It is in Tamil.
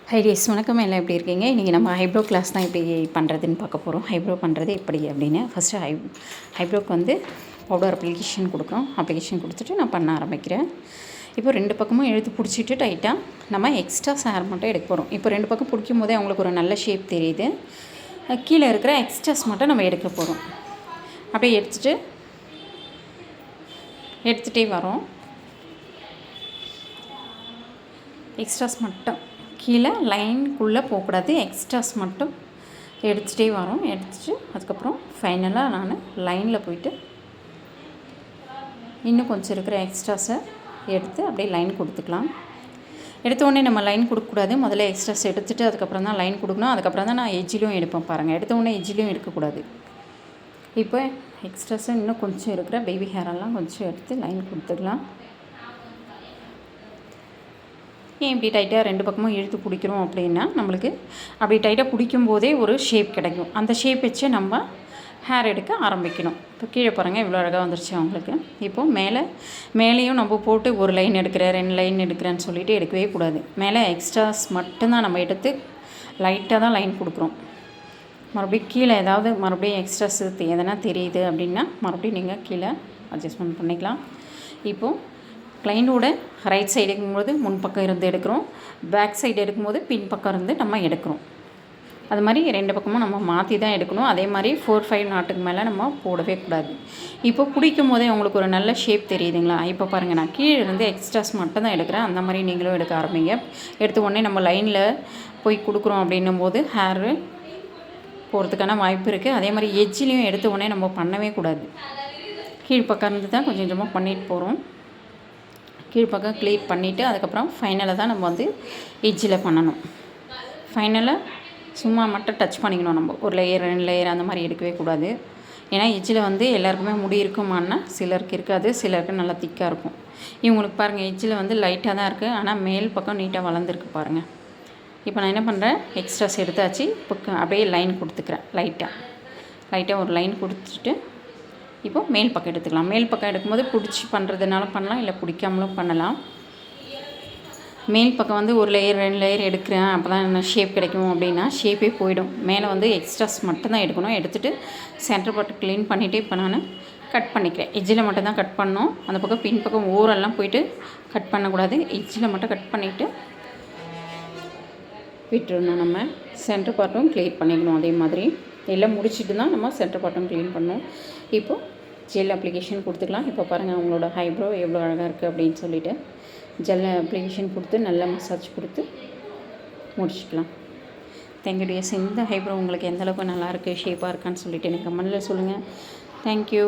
ஹை டேஸ் வணக்கம், எல்லாம் எப்படி இருக்கீங்க? இன்றைக்கி நம்ம ஹைப்ரோ கிளாஸ் தான் எப்படி பண்ணுறதுன்னு பார்க்க போகிறோம். ஹைப்ரோ பண்ணுறது எப்படி அப்படின்னு ஃபஸ்ட்டு ஹைப்ரோக்கு வந்து பவுடர் அப்ளிகேஷன் கொடுத்துட்டு நான் பண்ண ஆரம்பிக்கிறேன். இப்போ 2 பக்கமும் இழுத்து பிடிச்சிட்டு டைட்டாக நம்ம எக்ஸ்ட்ரா சேர் மட்டும் எடுக்க போகிறோம். இப்போ 2 பக்கம் பிடிக்கும் போதே அவங்களுக்கு ஒரு நல்ல ஷேப் தெரியுது. கீழே இருக்கிற எக்ஸ்ட்ராஸ் மட்டும் நம்ம எடுக்க போகிறோம். அப்படியே எடுத்துகிட்டே வரோம். எக்ஸ்ட்ராஸ் மட்டும் கீழே லைனுக்குள்ளே போகக்கூடாது, எக்ஸ்ட்ராஸ் மட்டும் எடுத்துகிட்டே வரோம். எடுத்துகிட்டு அதுக்கப்புறம் ஃபைனலாக நான் லைனில் போயிட்டு இன்னும் கொஞ்சம் இருக்கிற எக்ஸ்ட்ராஸை எடுத்து அப்படியே லைன் கொடுத்துக்கலாம். எடுத்தோடனே நம்ம லைன் கொடுக்கக்கூடாது, முதல்ல எக்ஸ்ட்ராஸ் எடுத்துகிட்டு அதுக்கப்புறம் தான் லைன் கொடுக்கணும். அதுக்கப்புறம் தான் நான் எஜ்ஜிலும் எடுப்பேன். பாருங்கள், எடுத்தோடனே எஜ்ஜிலும் எடுக்கக்கூடாது. இப்போ எக்ஸ்ட்ராஸை இன்னும் கொஞ்சம் இருக்கிற பேபி ஹேரெல்லாம் கொஞ்சம் எடுத்து லைன் கொடுத்துக்கலாம். ஏன் இப்படி டைட்டாக 2 பக்கமும் இழுத்து பிடிக்கிறோம் அப்படின்னா, நம்மளுக்கு அப்படி டைட்டாக பிடிக்கும் போதே ஒரு ஷேப் கிடைக்கும். அந்த ஷேப் வச்சு நம்ம ஹேர் எடுக்க ஆரம்பிக்கணும். இப்போ கீழே பாருங்கள், இவ்வளோ அழகாக வந்துருச்சு அவங்களுக்கு. இப்போது மேலேயும் நம்ம போட்டு ஒரு லைன் எடுக்கிறேன் 2 லைன் எடுக்கிறேன்னு சொல்லிட்டு எடுக்கவே கூடாது. மேலே எக்ஸ்ட்ராஸ் மட்டும்தான் நம்ம எடுத்து லைட்டாக தான் லைன் கொடுக்குறோம். மறுபடியும் கீழே ஏதாவது மறுபடியும் எக்ஸ்ட்ராஸ் எதனா தெரியுது அப்படின்னா மறுபடியும் நீங்கள் கீழே அட்ஜஸ்ட்மெண்ட் பண்ணிக்கலாம். இப்போது க்ளைண்டோட ரைட் சைடு எடுக்கும்போது முன் பக்கம் இருந்து எடுக்கிறோம், பேக் சைடு எடுக்கும்போது பின் பக்கம் இருந்து நம்ம எடுக்கிறோம். அது மாதிரி 2 பக்கமும் நம்ம மாற்றி தான் எடுக்கணும். அதே மாதிரி 4-5 நாட்டுக்கு மேலே நம்ம போடவே கூடாது. இப்போ பிடிக்கும் போதே உங்களுக்கு ஒரு நல்ல ஷேப் தெரியுதுங்களா? இப்போ பாருங்கள், நான் கீழே இருந்து எக்ஸ்ட்ராஸ் மட்டும் தான் எடுக்கிறேன். அந்த மாதிரி நீங்களும் எடுக்க ஆரம்பிங்க. எடுத்த உடனே நம்ம லைனில் போய் கொடுக்குறோம் அப்படின்னும் போது ஹேரு போகிறதுக்கான வாய்ப்பு இருக்குது. அதே மாதிரி எஜ்ஜிலையும் எடுத்த உடனே நம்ம பண்ணவே கூடாது. கீழ்ப்பக்கம் இருந்து தான் கொஞ்சம் கொஞ்சமாக பண்ணிட்டு போகிறோம். கீழ்ப்பக்கம் க்ளீன் பண்ணிவிட்டு அதுக்கப்புறம் ஃபைனலாக தான் நம்ம வந்து எஜ்ஜில் பண்ணணும். ஃபைனலாக சும்மா மட்டும் டச் பண்ணிக்கணும். நம்ம ஒரு லேயர் 2 லேயர் அந்த மாதிரி எடுக்கவே கூடாது. ஏன்னா எஜ்ஜில் வந்து எல்லாருக்குமே முடி இருக்குமான்னா சிலருக்கு இருக்காது, சிலருக்கு நல்லா திக்காக இருக்கும். இவங்களுக்கு பாருங்கள், எஜ்ஜில் வந்து லைட்டாக தான் இருக்குது, ஆனால் மேல் பக்கம் நீட்டாக வளர்ந்துருக்கு பாருங்கள். இப்போ நான் என்ன பண்ணுறேன், எக்ஸ்ட்ராஸ் எடுத்தாச்சு. இப்போ அப்படியே லைன் கொடுத்துக்கிறேன். லைட்டாக ஒரு லைன் கொடுத்துட்டு இப்போது மேல் பக்கம் எடுத்துக்கலாம். மேல் பக்கம் எடுக்கும்போது பிடிச்சி பண்ணுறதுனால பண்ணலாம், இல்லை பிடிக்காமலும் பண்ணலாம். மேல் பக்கம் வந்து ஒரு லேயர் 2 லேயர் எடுக்கிறேன், அப்போ தான் என்ன ஷேப் கிடைக்கும் அப்படின்னா ஷேப்பே போயிடும். மேலே வந்து எக்ஸ்ட்ராஸ் மட்டும்தான் எடுக்கணும். எடுத்துகிட்டு சென்டர் பார்ட்டு க்ளீன் பண்ணிவிட்டு இப்போ நான் கட் பண்ணிக்கிறேன். எஜ்ஜில் மட்டும் தான் கட் பண்ணணும். அந்த பக்கம் பின் பக்கம் ஓரெல்லாம் போயிட்டு கட் பண்ணக்கூடாது. எஜ்ஜில் மட்டும் கட் பண்ணிவிட்டு விட்டுறணும். நம்ம சென்டர் பார்ட்டும் க்ளீன் பண்ணிக்கணும். அதே மாதிரி எல்லாம் முடிச்சுட்டு தான் நம்ம சென்டர் பார்ட்டும் க்ளீன் பண்ணணும். இப்போது ஜெல் அப்ளிகேஷன் கொடுத்துக்கலாம். இப்போ பாருங்கள், அவங்களோட ஹைப்ரோ எவ்வளோ அழகாக இருக்குது அப்படின்னு சொல்லிவிட்டு ஜெல் அப்ளிகேஷன் கொடுத்து நல்லா மசாஜ் கொடுத்து முடிச்சுக்கலாம். Thank you tears. இந்த ஹைப்ரோ உங்களுக்கு எந்தளவுக்கு நல்லாயிருக்கு, ஷேப்பாக இருக்கான்னு சொல்லிவிட்டு எனக்கு கமெண்ட்டில் சொல்லுங்கள். தேங்க்யூ.